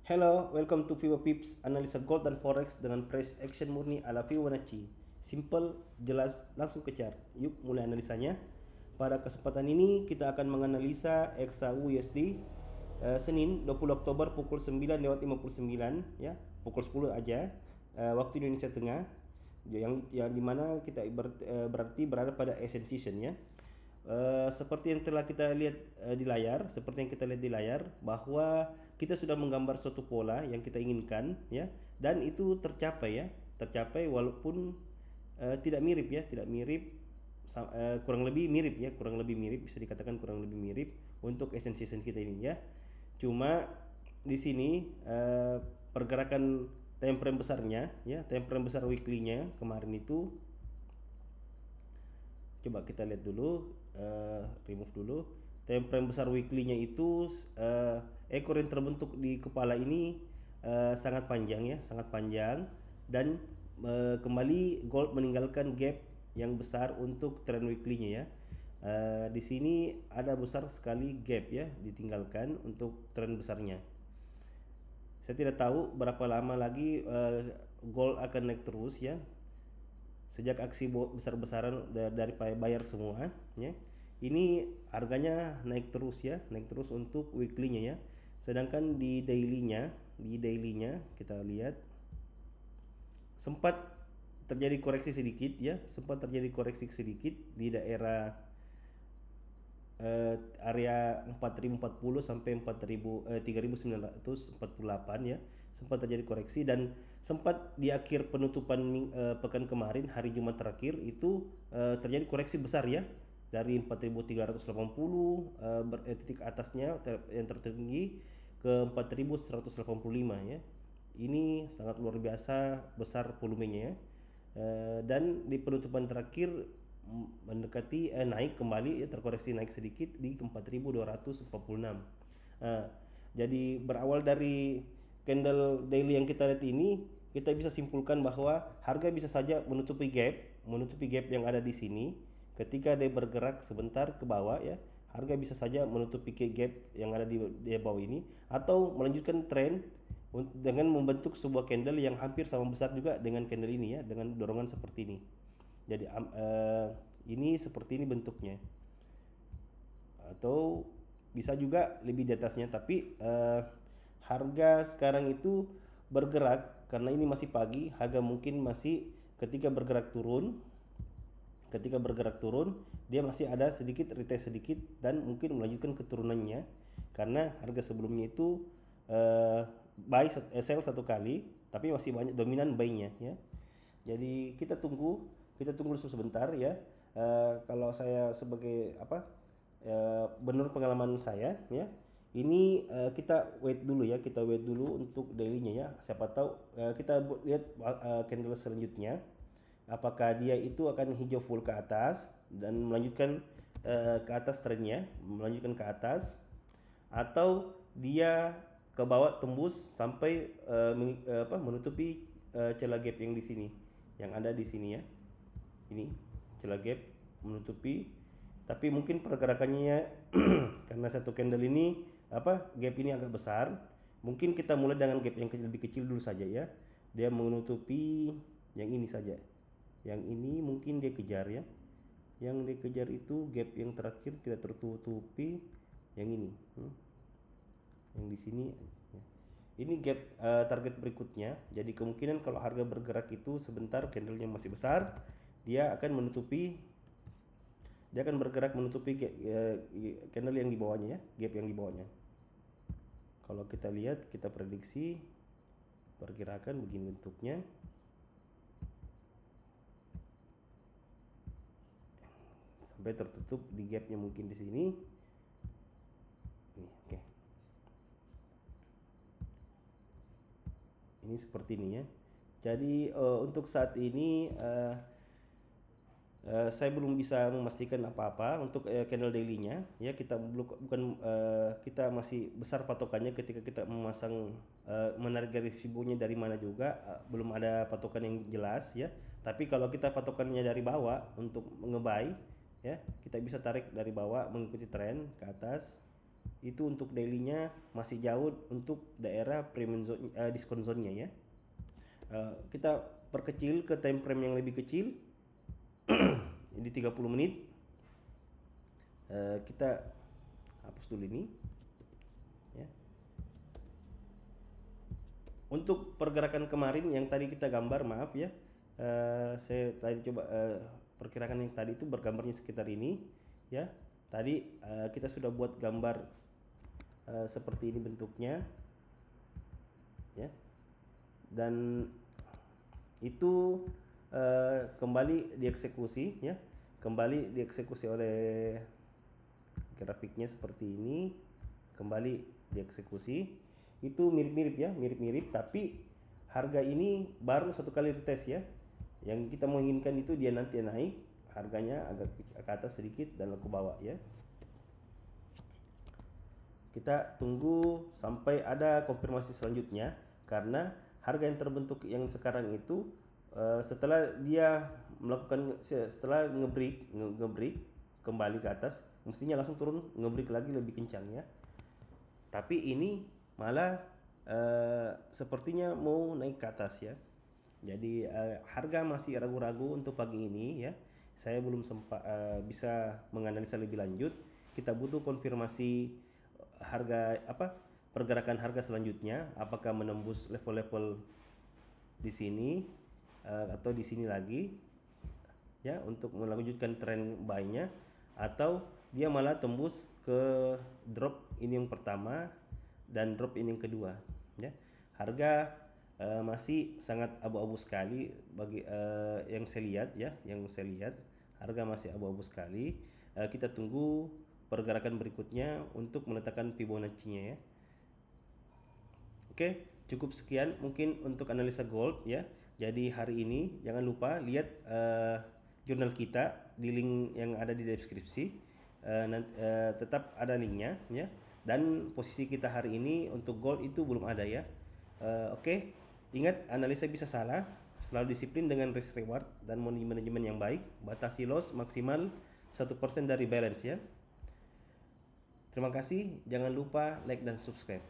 Hello, welcome to Vivo Pips, analisa gold dan forex dengan price action murni ala Fibonacci. Simple, jelas, langsung ke chart. Yuk mulai analisanya. Pada kesempatan ini kita akan menganalisa XAU USD Senin 20 Oktober pukul 9:59 ya, pukul 10 aja waktu Indonesia Tengah. Yang dimana kita berarti berada pada Asian season ya. Seperti yang telah kita lihat di layar, seperti yang kita lihat di layar bahwa kita sudah menggambar suatu pola yang kita inginkan ya, dan itu tercapai ya, tercapai walaupun tidak mirip ya, tidak mirip, kurang lebih mirip ya, kurang lebih mirip, bisa dikatakan kurang lebih mirip untuk Asian season kita ini ya. Cuma di sini pergerakan time frame besarnya ya, time frame besar weekly-nya kemarin itu, coba kita lihat dulu, remove dulu time frame besar weekly-nya itu, ekor yang terbentuk di kepala ini sangat panjang ya, sangat panjang, dan kembali gold meninggalkan gap yang besar untuk trend weekly-nya ya. Di sini ada besar sekali gap ya ditinggalkan untuk trend besarnya. Saya tidak tahu berapa lama lagi gold akan naik terus ya, sejak aksi besar-besaran dari bayar semua ya. Ini harganya naik terus ya, naik terus untuk weekly-nya ya. Sedangkan di dailynya kita lihat sempat terjadi koreksi sedikit ya, sempat terjadi koreksi sedikit di daerah area 4040 sampai 3948 ya, sempat terjadi koreksi, dan sempat di akhir penutupan pekan kemarin hari Jumat terakhir itu terjadi koreksi besar ya, dari 4380 titik atasnya yang tertinggi ke 4185 ya. Ini sangat luar biasa besar volumenya ya. Dan di penutupan terakhir mendekati naik kembali ya, terkoreksi naik sedikit di 4246. Jadi berawal dari candle daily yang kita lihat ini, kita bisa simpulkan bahwa harga bisa saja menutupi gap yang ada di sini. Ketika dia bergerak sebentar ke bawah ya, harga bisa saja menutupi gap yang ada di bawah ini, atau melanjutkan tren dengan membentuk sebuah candle yang hampir sama besar juga dengan candle ini ya, dengan dorongan seperti ini. Jadi ini seperti ini bentuknya, atau bisa juga lebih di atasnya, tapi harga sekarang itu bergerak karena ini masih pagi, harga mungkin masih ketika bergerak turun dia masih ada sedikit retest sedikit dan mungkin melanjutkan keturunannya, karena harga sebelumnya itu sell satu kali tapi masih banyak dominan buy-nya ya. Jadi kita tunggu sebentar ya. Kalau saya sebagai apa, menurut pengalaman saya ya, ini kita wait dulu ya, kita wait dulu untuk dailynya ya. Siapa tahu kita lihat candle selanjutnya, apakah dia itu akan hijau full ke atas dan melanjutkan ke atas trennya, melanjutkan ke atas, atau dia ke bawah tembus sampai menutupi celah gap yang di sini, yang ada di sini ya. Ini celah gap menutupi, tapi mungkin pergerakannya karena satu candle ini gap ini agak besar, mungkin kita mulai dengan gap yang lebih kecil dulu saja ya. Dia menutupi yang ini saja, yang ini mungkin dia kejar ya, yang dia kejar itu gap yang terakhir tidak tertutupi, yang ini yang di sini ya. Ini gap target berikutnya. Jadi kemungkinan kalau harga bergerak itu sebentar, candlenya masih besar, dia akan bergerak menutupi candle yang di bawahnya ya, gap yang di bawahnya. Kalau kita lihat, kita prediksi pergerakan begini bentuknya, sampai tertutup di gapnya mungkin di sini. Ini oke. Ini seperti ini ya. Jadi untuk saat ini saya belum bisa memastikan apa-apa untuk candle daily-nya ya. Kita masih besar patokannya ketika kita memasang menarik garis Fibo-nya dari mana juga, belum ada patokan yang jelas ya. Tapi kalau kita patokannya dari bawah untuk nge-buy ya, kita bisa tarik dari bawah mengikuti tren ke atas itu untuk dailynya masih jauh untuk daerah premium zone, diskon zone-nya ya. Kita perkecil ke time frame yang lebih kecil di 30 menit. Kita hapus dulu ini ya. Untuk pergerakan kemarin yang tadi kita gambar, maaf ya, saya tadi coba perkirakan yang tadi itu bergambarnya sekitar ini ya. Tadi kita sudah buat gambar seperti ini bentuknya ya, dan itu kembali dieksekusi ya, kembali dieksekusi oleh grafiknya seperti ini, kembali dieksekusi. Itu mirip-mirip ya, mirip-mirip, tapi harga ini baru satu kali retest ya. Yang kita menginginkan itu dia nanti naik harganya agak ke atas sedikit dan ke bawah ya. Kita tunggu sampai ada konfirmasi selanjutnya, karena harga yang terbentuk yang sekarang itu setelah dia melakukan, setelah ngebreak kembali ke atas, mestinya langsung turun ngebreak lagi lebih kencang ya. Tapi ini malah sepertinya mau naik ke atas ya. Jadi harga masih ragu-ragu untuk pagi ini ya. Saya belum sempat bisa menganalisa lebih lanjut. Kita butuh konfirmasi harga pergerakan harga selanjutnya, apakah menembus level-level di sini atau di sini lagi ya untuk melanjutkan tren buy-nya, atau dia malah tembus ke drop ini yang pertama dan drop ini yang kedua ya. Harga masih sangat abu-abu sekali bagi yang saya lihat ya, harga masih abu-abu sekali. Kita tunggu pergerakan berikutnya untuk menetapkan Fibonacci-nya ya. Oke, cukup sekian mungkin untuk analisa gold ya. Jadi hari ini jangan lupa lihat jurnal kita di link yang ada di deskripsi. Tetap ada linknya ya. Dan posisi kita hari ini untuk gold itu belum ada ya. Oke, ingat analisa bisa salah. Selalu disiplin dengan risk reward dan manajemen yang baik. Batasi loss maksimal 1% dari balance ya. Terima kasih, jangan lupa like dan subscribe.